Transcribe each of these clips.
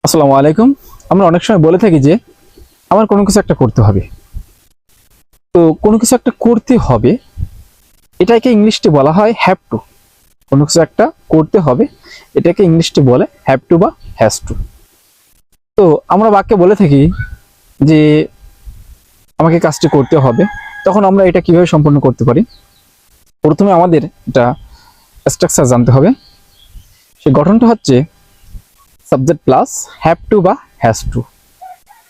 আসসালামু আলাইকুম। আমরা অনেক সময় বলে থাকি যে আমার কোনো কিছু একটা করতে হবে। তো কোনো কিছু একটা করতে হবে, এটাকে ইংলিশে বলা হয় হ্যাভ টু। কোনো কিছু একটা করতে হবে, এটাকে ইংলিশে বলে হ্যাভ টু বা হ্যাজ টু। তো আমরা বাক্যে বলে থাকি যে আমাকে কাজটি করতে হবে, তখন আমরা এটা কিভাবে সম্পন্ন করতে পারি? প্রথমে আমাদের এটা স্ট্রাকচার জানতে হবে। সেই গঠনটা হচ্ছে সাবজেক্ট প্লাস হ্যাভ টু বা হ্যাজ টু।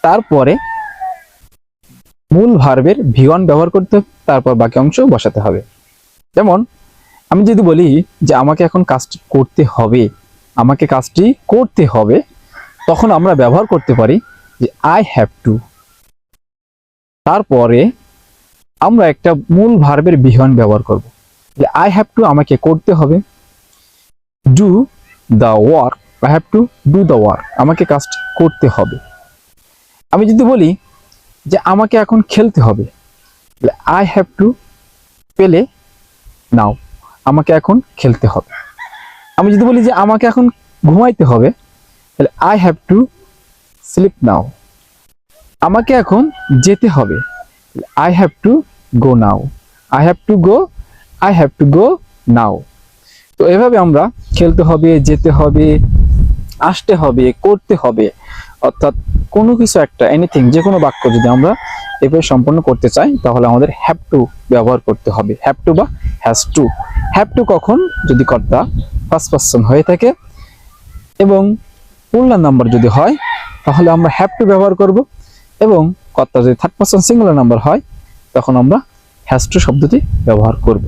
তারপরে মূল ভার্বের ভি1 ব্যবহার করতে হবে, তারপর বাকি অংশ বসাতে হবে। যেমন আমি যদি বলি যে আমাকে এখন কাজটি করতে হবে, আমাকে কাজটি করতে হবে, তখন আমরা ব্যবহার করতে পারি যে আই হ্যাভ টু। তারপরে আমরা একটা মূল ভার্বের ভি1 ব্যবহার করব, যে আই হ্যাভ টু আমাকে করতে হবে, do the work, I have to do the work, আমাকে কাজটি করতে হবে। আমি যদি বলি যে আমাকে এখন খেলতে হবে, আই হ্যাভ টু প্লে নাও, আমাকে এখন খেলতে হবে। আমি যদি বলি যে আমাকে এখন ঘুমাইতে হবে, তাহলে I have to sleep now. আমাকে এখন যেতে হবে, I have to go now, I have to go, I have to go now. তো এভাবে আমরা খেলতে হবে, যেতে হবে, আসতে হবে, করতে হবে, অর্থাৎ কোনো কিছু একটা এনিথিং, যে কোনো বাক্য যদি আমরা এভাবে সম্পন্ন করতে চাই, তাহলে আমাদের হ্যাভ টু ব্যবহার করতে হবে। হ্যাভ টু বা হ্যাজ টু। হ্যাভ টু কখন? যদি কর্তা ফার্স্ট পারসন হয়ে থাকে এবং প্লুরাল নাম্বার যদি হয়, তাহলে আমরা হ্যাভ টু ব্যবহার করব, এবং কর্তা যদি থার্ড পারসন সিঙ্গুলার নাম্বার হয়, তখন আমরা হ্যাজ টু শব্দটি ব্যবহার করব।